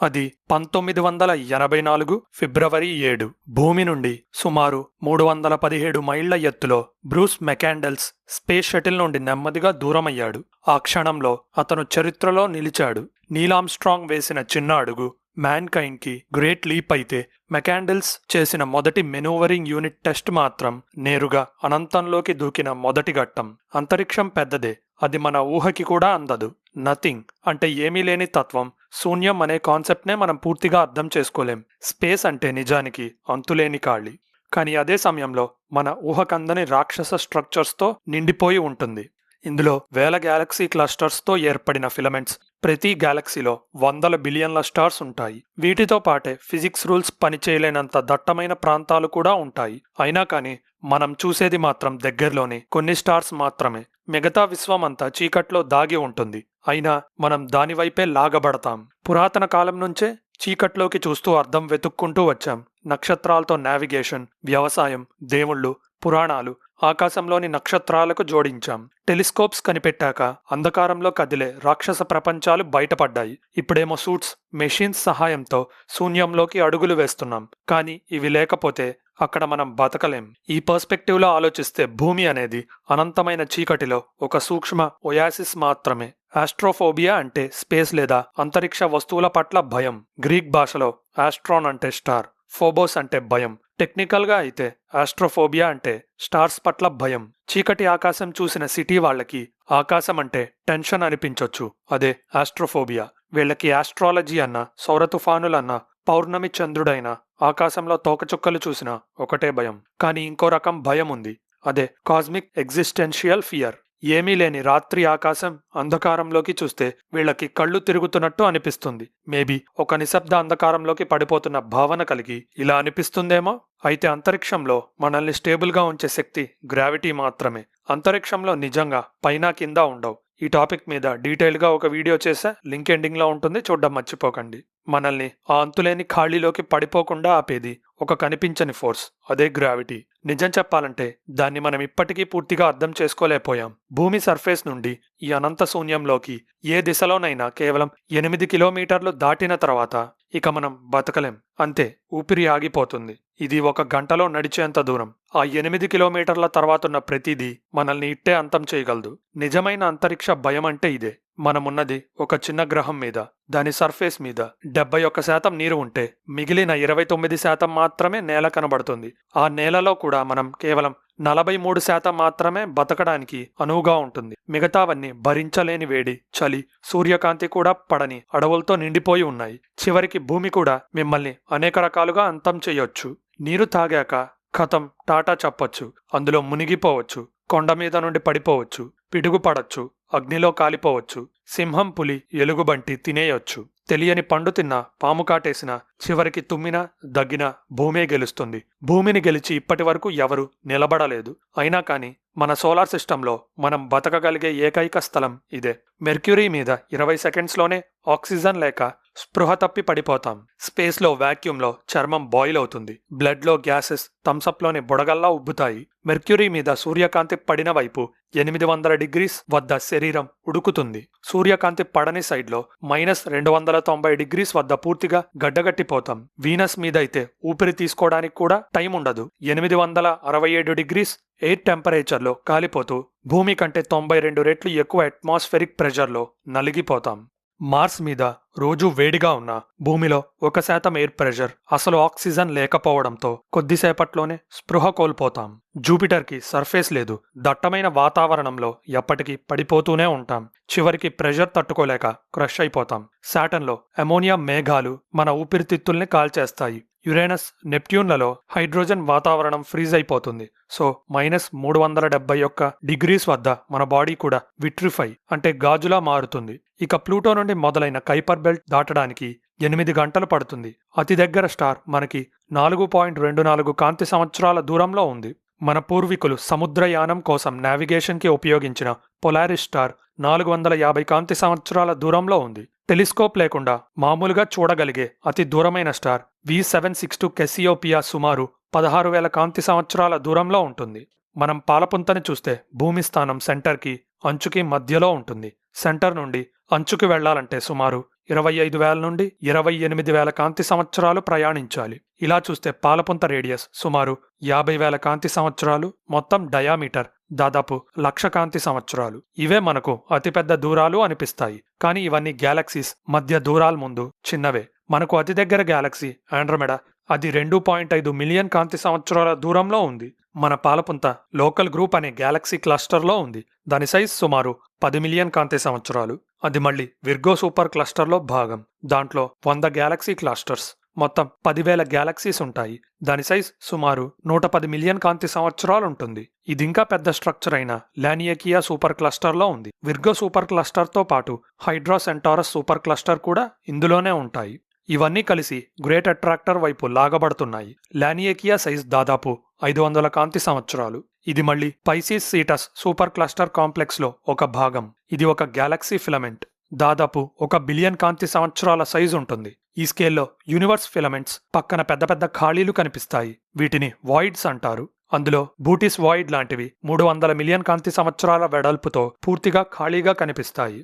అది 1984 ఫిబ్రవరి 7 భూమి నుండి సుమారు 317 మైళ్ల ఎత్తులో బ్రూస్ మెకాండెల్స్ స్పేస్ షటిల్ నుండి నెమ్మదిగా దూరమయ్యాడు. ఆ క్షణంలో అతను చరిత్రలో నిలిచాడు. నీల్ ఆర్మ్స్ట్రాంగ్ వేసిన చిన్న అడుగు మ్యాన్కైండ్ కి గ్రేట్ లీప్ అయితే, మెకాండెల్స్ చేసిన మొదటి మెనూవరింగ్ యూనిట్ టెస్ట్ మాత్రం నేరుగా అనంతంలోకి దూకిన మొదటి ఘట్టం. అంతరిక్షం పెద్దదే, అది మన ఊహకి కూడా అందదు. నథింగ్ అంటే ఏమీ లేని తత్వం, శూన్యం అనే కాన్సెప్ట్నే మనం పూర్తిగా అర్థం చేసుకోలేం. స్పేస్ అంటే నిజానికి అంతులేని ఖాళీ. కానీ అదే సమయంలో మన ఊహకందని రాక్షస స్ట్రక్చర్స్తో నిండిపోయి ఉంటుంది. ఇందులో వేల గ్యాలక్సీ క్లస్టర్స్తో ఏర్పడిన ఫిలమెంట్స్, ప్రతి గ్యాలక్సీలో వందల బిలియన్ల స్టార్స్ ఉంటాయి. వీటితో పాటే ఫిజిక్స్ రూల్స్ పనిచేయలేనంత దట్టమైన ప్రాంతాలు కూడా ఉంటాయి. అయినా కానీ మనం చూసేది మాత్రం దగ్గరలోని కొన్ని స్టార్స్ మాత్రమే. మిగతా విశ్వం అంతా చీకట్లో దాగి ఉంటుంది. అయినా మనం దానివైపే లాగబడతాం. పురాతన కాలం నుంచే చీకట్లోకి చూస్తూ అర్థం వెతుక్కుంటూ వచ్చాం. నక్షత్రాలతో నావిగేషన్, వ్యవసాయం, దేవుళ్ళు, పురాణాలు, ఆకాశంలోని నక్షత్రాలకు జోడించాం. టెలిస్కోప్స్ కనిపెట్టాక అంధకారంలో కదిలే రాక్షస ప్రపంచాలు బయటపడ్డాయి. ఇప్పుడేమో సూట్స్, మెషిన్స్ సహాయంతో శూన్యంలోకి అడుగులు వేస్తున్నాం. కానీ ఇవి లేకపోతే అక్కడ మనం బతకలేం. ఈ పర్స్పెక్టివ్లో ఆలోచిస్తే భూమి అనేది అనంతమైన చీకటిలో ఒక సూక్ష్మ ఒయాసిస్ మాత్రమే. ఆస్ట్రోఫోబియా అంటే స్పేస్ లేదా అంతరిక్ష వస్తువుల పట్ల భయం. గ్రీక్ భాషలో ఆస్ట్రాన్ అంటే స్టార్, ఫోబోస్ అంటే భయం. టెక్నికల్గా అయితే ఆస్ట్రోఫోబియా అంటే స్టార్స్ పట్ల భయం. చీకటి ఆకాశం చూసిన సిటీ వాళ్ళకి ఆకాశం అంటే టెన్షన్ అనిపించొచ్చు, అదే ఆస్ట్రోఫోబియా. వీళ్ళకి ఆస్ట్రాలజీ అన్నా, సౌర తుఫానులన్నా, పౌర్ణమి చంద్రుడైనా, ఆకాశంలో తోకచుక్కలు చూసినా ఒకటే భయం. కానీ ఇంకో రకం భయం ఉంది, అదే కాస్మిక్ ఎగ్జిస్టెన్షియల్ ఫియర్. ఏమీ లేని రాత్రి ఆకాశం అంధకారంలోకి చూస్తే వీళ్ళకి కళ్ళు తిరుగుతున్నట్టు అనిపిస్తుంది. మేబీ ఒక నిశ్శబ్ద అంధకారంలోకి పడిపోతున్న భావన కలిగి ఇలా అనిపిస్తుందేమో. అయితే అంతరిక్షంలో మనల్ని స్టేబుల్గా ఉంచే శక్తి గ్రావిటీ మాత్రమే. అంతరిక్షంలో నిజంగా పైన కింద ఉండవు. ఈ టాపిక్ మీద డీటెయిల్గా ఒక వీడియో చేసా, లింక్ ఎండింగ్లో ఉంటుంది, చూడడం మర్చిపోకండి. మనల్ని ఆ అంతులేని ఖాళీలోకి పడిపోకుండా ఆపేది ఒక కనిపించని ఫోర్స్, అదే గ్రావిటీ. నిజం చెప్పాలంటే దాన్ని మనం ఇప్పటికీ పూర్తిగా అర్థం చేసుకోలేకపోయాం. భూమి సర్ఫేస్ నుండి ఈ అనంత శూన్యంలోకి ఏ దిశలోనైనా కేవలం 8 కిలోమీటర్లు దాటిన తర్వాత ఇక మనం బతకలేం. అంతే, ఊపిరి ఆగిపోతుంది. ఇది 1 గంటలో నడిచేంత దూరం. ఆ 8 కిలోమీటర్ల తర్వాతున్న ప్రతిదీ మనల్ని ఇట్టే అంతం చేయగలదు. నిజమైన అంతరిక్ష భయం అంటే ఇదే. మనమున్నది ఒక చిన్న గ్రహం మీద. దాని సర్ఫేస్ మీద 71% నీరు ఉంటే మిగిలిన 29% మాత్రమే నేల కనబడుతుంది. ఆ నేలలో కూడా మనం కేవలం 43% మాత్రమే బతకడానికి అనువుగా ఉంటుంది. మిగతావన్నీ భరించలేని వేడి, చలి, సూర్యకాంతి కూడా పడని అడవులతో నిండిపోయి ఉన్నాయి. చివరికి భూమి కూడా మిమ్మల్ని అనేక రకాలుగా అంతం చేయొచ్చు. నీరు తాగాక ఖతం టాటా చెప్పొచ్చు. అందులో మునిగిపోవచ్చు, కొండ మీద నుండి పడిపోవచ్చు, పిడుగు పడచ్చు, అగ్నిలో కాలిపోవచ్చు, సింహం, పులి, ఎలుగుబంటి తినేయొచ్చు. తెలియని పండు తిన్నా, పాము కాటేసినా, చివరికి తుమ్మినా, దగ్గినా భూమే గెలుస్తుంది. భూమిని గెలిచి ఇప్పటి వరకు ఎవరు నిలబడలేదు. అయినా కానీ మన సోలార్ సిస్టంలో మనం బతకగలిగే ఏకైక స్థలం ఇదే. మెర్క్యూరీ మీద 20 సెకండ్స్లోనే ఆక్సిజన్ లేక స్పృహ తప్పి పడిపోతాం. స్పేస్లో వ్యాక్యూమ్లో చర్మం బాయిల్ అవుతుంది. బ్లడ్లో గ్యాసెస్ థమ్సప్లోని బుడగల్లా ఉబ్బుతాయి. మెర్క్యూరీ మీద సూర్యకాంతి పడిన వైపు 800 డిగ్రీస్ వద్ద శరీరం ఉడుకుతుంది. సూర్యకాంతి పడని సైడ్లో -290 డిగ్రీస్ వద్ద పూర్తిగా గడ్డగట్టిపోతాం. వీనస్ మీద అయితే ఊపిరి తీసుకోవడానికి కూడా టైం ఉండదు. 867 డిగ్రీస్ ఎయిర్ టెంపరేచర్లో కాలిపోతూ భూమి కంటే 92 రెట్లు ఎక్కువ అట్మాస్ఫెరిక్ ప్రెషర్లో నలిగిపోతాం. మార్స్ మీద రోజూ వేడిగా ఉన్న భూమిలో 1% ఎయిర్ ప్రెషర్, అసలు ఆక్సిజన్ లేకపోవడంతో కొద్దిసేపట్లోనే స్పృహ కోల్పోతాం. జూపిటర్కి సర్ఫేస్ లేదు. దట్టమైన వాతావరణంలో ఎప్పటికీ పడిపోతూనే ఉంటాం. చివరికి ప్రెషర్ తట్టుకోలేక క్రష్ అయిపోతాం. శాటర్న్లో అమోనియా మేఘాలు మన ఊపిరితిత్తుల్ని కాల్చేస్తాయి. యురేనస్, నెప్ట్యూన్లలో హైడ్రోజన్ వాతావరణం ఫ్రీజ్ అయిపోతుంది. సో -371 డిగ్రీస్ వద్ద మన బాడీ కూడా విట్రిఫై అంటే గాజులా మారుతుంది. ఇక ప్లూటో నుండి మొదలైన కైపర్ బెల్ట్ దాటడానికి 8 గంటలు పడుతుంది. అతి దగ్గర స్టార్ మనకి 4.24 కాంతి సంవత్సరాల దూరంలో ఉంది. మన పూర్వీకులు సముద్రయానం కోసం నావిగేషన్కి ఉపయోగించిన పొలారిస్ స్టార్ 450 కాంతి సంవత్సరాల దూరంలో ఉంది. టెలిస్కోప్ లేకుండా మామూలుగా చూడగలిగే అతి దూరమైన స్టార్ V762 కెసియోపియా సుమారు 16,000 కాంతి సంవత్సరాల దూరంలో ఉంటుంది. మనం పాలపుంతని చూస్తే భూమి స్థానం సెంటర్కి, అంచుకి మధ్యలో ఉంటుంది. సెంటర్ నుండి అంచుకి వెళ్లాలంటే సుమారు 25,000 నుండి 28,000 కాంతి సంవత్సరాలు ప్రయాణించాలి. ఇలా చూస్తే పాలపుంత రేడియస్ సుమారు 50,000 కాంతి సంవత్సరాలు, మొత్తం డయామీటర్ దాదాపు 1,00,000 కాంతి సంవత్సరాలు. ఇవే మనకు అతిపెద్ద దూరాలు అనిపిస్తాయి, కానీ ఇవన్నీ గ్యాలక్సీస్ మధ్య దూరాల ముందు చిన్నవే. మనకు అతి దగ్గర గ్యాలక్సీ ఆండ్రోమెడా, అది 2.5 మిలియన్ కాంతి సంవత్సరాల దూరంలో ఉంది. మన పాలపుంత లోకల్ గ్రూప్ అనే గ్యాలక్సీ క్లస్టర్లో ఉంది. దాని సైజ్ సుమారు 10 మిలియన్ కాంతి సంవత్సరాలు. అది మళ్ళీ విర్గో సూపర్ క్లస్టర్లో భాగం. దాంట్లో 100 గ్యాలక్సీ క్లస్టర్స్, మొత్తం 10,000 గ్యాలక్సీస్ ఉంటాయి. దాని సైజ్ సుమారు 110 మిలియన్ కాంతి సంవత్సరాలు ఉంటుంది. ఇది ఇంకా పెద్ద స్ట్రక్చర్ అయిన లానియాకియా సూపర్ క్లస్టర్లో ఉంది. విర్గో సూపర్ క్లస్టర్తో పాటు హైడ్రా సెంటారస్ సూపర్ క్లస్టర్ కూడా ఇందులోనే ఉంటాయి. ఇవన్నీ కలిసి గ్రేట్ అట్రాక్టర్ వైపు లాగబడుతున్నాయి. లానియాకియా సైజ్ దాదాపు 500 కాంతి సంవత్సరాలు. ఇది మళ్ళీ పైసిస్ సీటస్ సూపర్ క్లస్టర్ కాంప్లెక్స్లో ఒక భాగం. ఇది ఒక గ్యాలక్సీ ఫిలమెంట్. దాదాపు 1 బిలియన్ కాంతి సంవత్సరాల సైజు ఉంటుంది. ఈ స్కేల్లో యూనివర్స్ ఫిలమెంట్స్ పక్కన పెద్ద పెద్ద ఖాళీలు కనిపిస్తాయి. వీటిని వాయిడ్స్ అంటారు. అందులో బూటిస్ వాయిడ్ లాంటివి 300 మిలియన్ కాంతి సంవత్సరాల వెడల్పుతో పూర్తిగా ఖాళీగా కనిపిస్తాయి.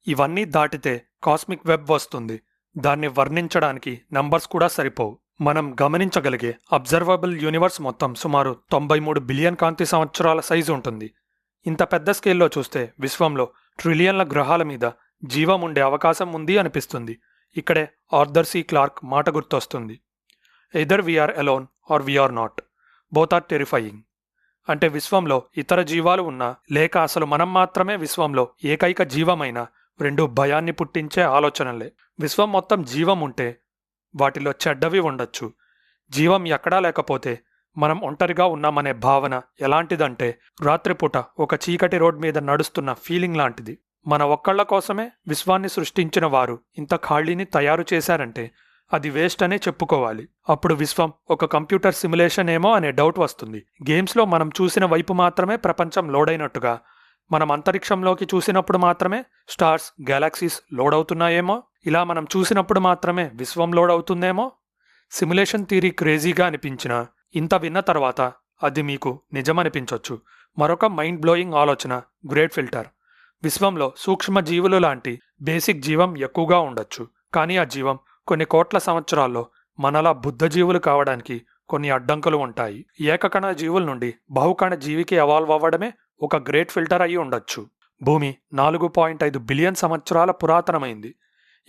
ఇవన్నీ దాటితే కాస్మిక్ వెబ్ వస్తుంది. దాన్ని వర్ణించడానికి నంబర్స్ కూడా సరిపోవు. మనం గమనించగలిగే అబ్జర్వబుల్ యూనివర్స్ మొత్తం సుమారు 93 బిలియన్ కాంతి సంవత్సరాల సైజు ఉంటుంది. ఇంత పెద్ద స్కేల్లో చూస్తే విశ్వంలో ట్రిలియన్ల గ్రహాల మీద జీవం ఉండే అవకాశం ఉంది అనిపిస్తుంది. ఇక్కడే ఆర్థర్ సి క్లార్క్ మాట గుర్తొస్తుంది. Either we are alone or we are not, both are terrifying. అంటే విశ్వంలో ఇతర జీవాలు ఉన్నా లేక అసలు మనం మాత్రమే విశ్వంలో ఏకైక జీవమైన రెండు భయాన్ని పుట్టించే ఆలోచనలే. విశ్వం మొత్తం జీవం ఉంటే వాటిలో చెడ్డవి ఉండొచ్చు. జీవం ఎక్కడా లేకపోతే మనం ఒంటరిగా ఉన్నామనే భావన ఎలాంటిదంటే రాత్రిపూట ఒక చీకటి రోడ్ మీద నడుస్తున్న ఫీలింగ్ లాంటిది. మన ఒక్కళ్ల కోసమే విశ్వాన్ని సృష్టించిన వారు ఇంత ఖాళీని తయారు చేశారంటే అది వేస్ట్ అనే చెప్పుకోవాలి. అప్పుడు విశ్వం ఒక కంప్యూటర్ సిమ్యులేషన్ ఏమో అనే డౌట్ వస్తుంది. గేమ్స్లో మనం చూసిన వైపు మాత్రమే ప్రపంచం లోడైనట్టుగా మనం అంతరిక్షంలోకి చూసినప్పుడు మాత్రమే స్టార్స్, గ్యాలక్సీస్ లోడ్ అవుతున్నాయేమో, ఇలా మనం చూసినప్పుడు మాత్రమే విశ్వం లోడ్ అవుతుందేమో. సిమ్యులేషన్ థియరీ క్రేజీగా అనిపించినా ఇంత విన్న తర్వాత అది మీకు నిజమనిపించొచ్చు. మరొక మైండ్ బ్లోయింగ్ ఆలోచన గ్రేట్ ఫిల్టర్. విశ్వంలో సూక్ష్మ జీవులు లాంటి బేసిక్ జీవం ఎక్కువగా ఉండొచ్చు, కానీ ఆ జీవం కొన్ని కోట్ల సంవత్సరాల్లో మనలా బుద్ధజీవులు కావడానికి కొన్ని అడ్డంకులు ఉంటాయి. ఏకకణ జీవుల నుండి బహుకణ జీవికి ఎవాల్వ్ అవ్వడమే ఒక గ్రేట్ ఫిల్టర్ అయి ఉండొచ్చు. భూమి 4.5 బిలియన్ సంవత్సరాల పురాతనమైంది.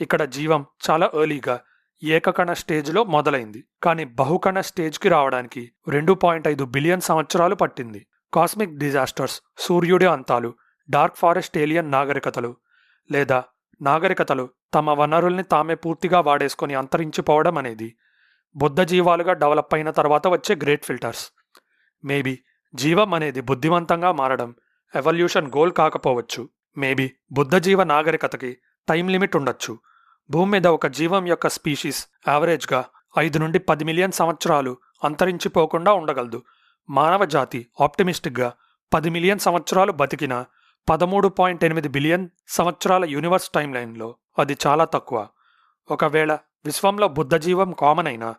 ఇక్కడ జీవం చాలా ఎర్లీగా ఏకకణ స్టేజ్లో మొదలైంది, కానీ బహుకణ స్టేజ్కి రావడానికి 2.5 బిలియన్ సంవత్సరాలు పట్టింది. కాస్మిక్ డిజాస్టర్స్, సూర్యుడి అంతాలు, డార్క్ ఫారెస్ట్ ఏలియన్ నాగరికతలు లేదా నాగరికతలు తమ వనరుల్ని తామే పూర్తిగా వాడేసుకొని అంతరించిపోవడం అనేది బుద్ధజీవాలుగా డెవలప్ అయిన తర్వాత వచ్చే గ్రేట్ ఫిల్టర్స్. మేబీ జీవం అనేది బుద్ధివంతంగా మారడం ఎవల్యూషన్ గోల్ కాకపోవచ్చు. మేబీ బుద్ధజీవ నాగరికతకి టైం లిమిట్ ఉండొచ్చు. భూమి మీద ఒక జీవం యొక్క స్పీషీస్ యావరేజ్గా 5 నుండి 10 మిలియన్ సంవత్సరాలు అంతరించిపోకుండా ఉండగలదు. మానవ జాతి ఆప్టిమిస్టిక్గా 10 మిలియన్ సంవత్సరాలు బతికిన 13.8 బిలియన్ సంవత్సరాల యూనివర్స్ టైం లైన్లో అది చాలా తక్కువ. ఒకవేళ విశ్వంలో బుద్ధజీవం కామన్ అయినా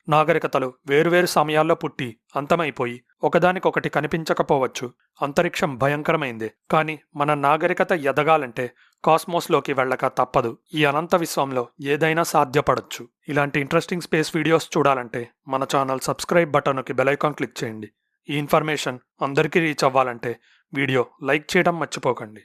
నాగరికతలు వేరువేరు సమయాల్లో పుట్టి అంతమైపోయి ఒకదానికొకటి కనిపించకపోవచ్చు. అంతరిక్షం భయంకరమైందే, కానీ మన నాగరికత ఎదగాలంటే కాస్మోస్లోకి వెళ్ళక తప్పదు. ఈ అనంత విశ్వంలో ఏదైనా సాధ్యపడొచ్చు. ఇలాంటి ఇంట్రెస్టింగ్ స్పేస్ వీడియోస్ చూడాలంటే మన ఛానల్ సబ్స్క్రైబ్ బటన్కి బెల్ ఐకాన్ క్లిక్ చేయండి. ఈ ఇన్ఫర్మేషన్ అందరికీ రీచ్ అవ్వాలంటే వీడియో లైక్ చేయడం మర్చిపోకండి.